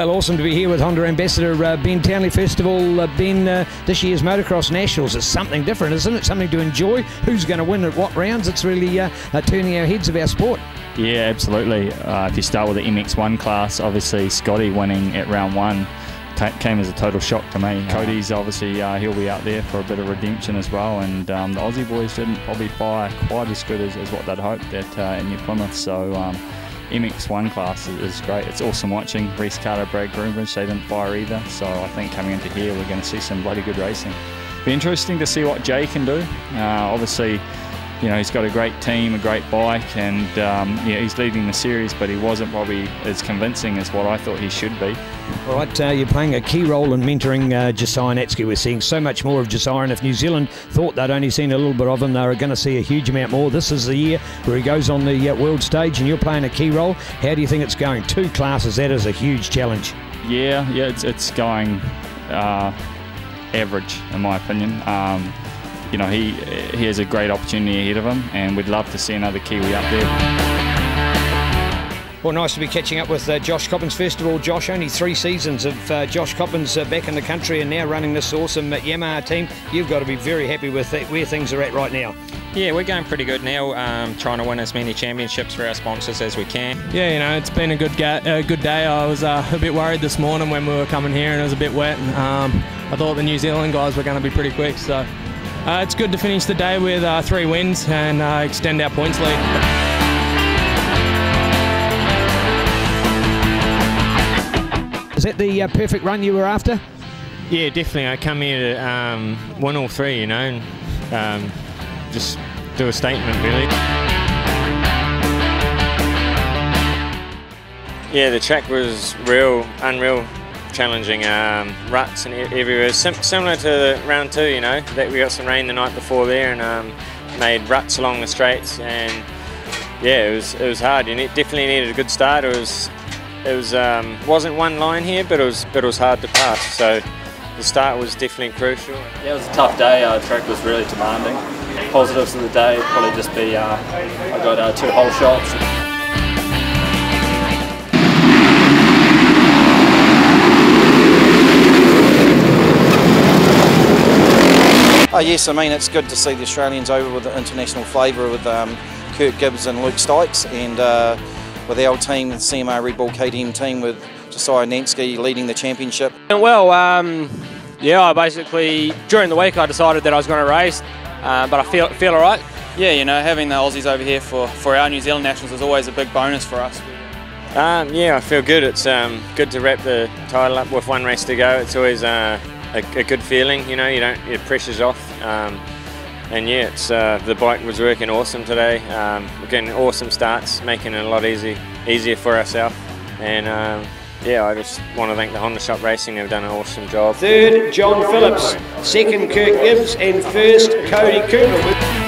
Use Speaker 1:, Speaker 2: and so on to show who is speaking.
Speaker 1: Well, awesome to be here with Honda Ambassador Ben Townley. First of all, Ben, this year's Motocross Nationals is something different, isn't it? Something to enjoy. Who's going to win at what rounds? It's really turning our heads of our sport.
Speaker 2: Yeah, absolutely. If you start with the MX1 class, obviously Scotty winning at round 1 came as a total shock to me. Cody's obviously, he'll be out there for a bit of redemption as well, and the Aussie boys didn't probably fire quite as good as what they'd hoped in New Plymouth. So MX1 class is great. It's awesome watching. Reese Carter, Brad Groombridge, they didn't fire either. So I think coming into here, we're going to see some bloody good racing. Be interesting to see what Jay can do. Obviously, you know, he's got a great team, a great bike, and yeah, he's leading the series, but he wasn't probably as convincing as what I thought he should be.
Speaker 1: All right, you're playing a key role in mentoring Josiah Natsky. We're seeing so much more of Josiah, and if New Zealand thought they'd only seen a little bit of him, they were going to see a huge amount more. This is the year where he goes on the world stage, and you're playing a key role. How do you think it's going? 2 classes, that is a huge challenge.
Speaker 2: Yeah, it's going average, in my opinion. You know, he has a great opportunity ahead of him, and we'd love to see another Kiwi up there.
Speaker 1: Well, nice to be catching up with Josh Coppins. First of all, Josh, only 3 seasons of Josh Coppins back in the country and now running this awesome Yamaha team. You've got to be very happy with where things are at right now.
Speaker 3: Yeah, we're going pretty good now, trying to win as many championships for our sponsors as we can.
Speaker 4: Yeah, you know, it's been a good day. I was a bit worried this morning when we were coming here and it was a bit wet. I thought the New Zealand guys were going to be pretty quick, so it's good to finish the day with 3 wins and extend our points lead.
Speaker 1: Is that the perfect run you were after?
Speaker 3: Yeah, definitely. I come here to win all 3, you know, and just do a statement, really. Yeah, the track was unreal challenging, ruts and everywhere. Similar to round 2, you know, that we got some rain the night before there and made ruts along the straights, and yeah, it was hard. You definitely needed a good start. Wasn't one line here, but it was hard to pass. So the start was definitely crucial.
Speaker 5: Yeah, it was a tough day. The track was really demanding. Positives of the day would probably just be I got 2 hole shots.
Speaker 6: Oh yes, I mean it's good to see the Australians over with the international flavour with Kurt Gibbs and Luke Stykes, and with our team, the CMR Red Bull KTM team with Josiah Natsky leading the championship.
Speaker 7: Well, yeah, I basically, during the week I decided that I was going to race, but I feel all right.
Speaker 5: Yeah, you know, having the Aussies over here for our New Zealand Nationals is always a big bonus for us.
Speaker 3: Yeah, I feel good. It's good to wrap the title up with 1 race to go. It's always a good feeling, you know, your pressure's off. And yeah, the bike was working awesome today. We're getting awesome starts, making it a lot easier for ourselves. And yeah, I just want to thank the Honda Shop Racing. They've done an awesome job.
Speaker 1: 3rd, John Phillips. 2nd, Kurt Gibbs. And 1st, Cody Cooper.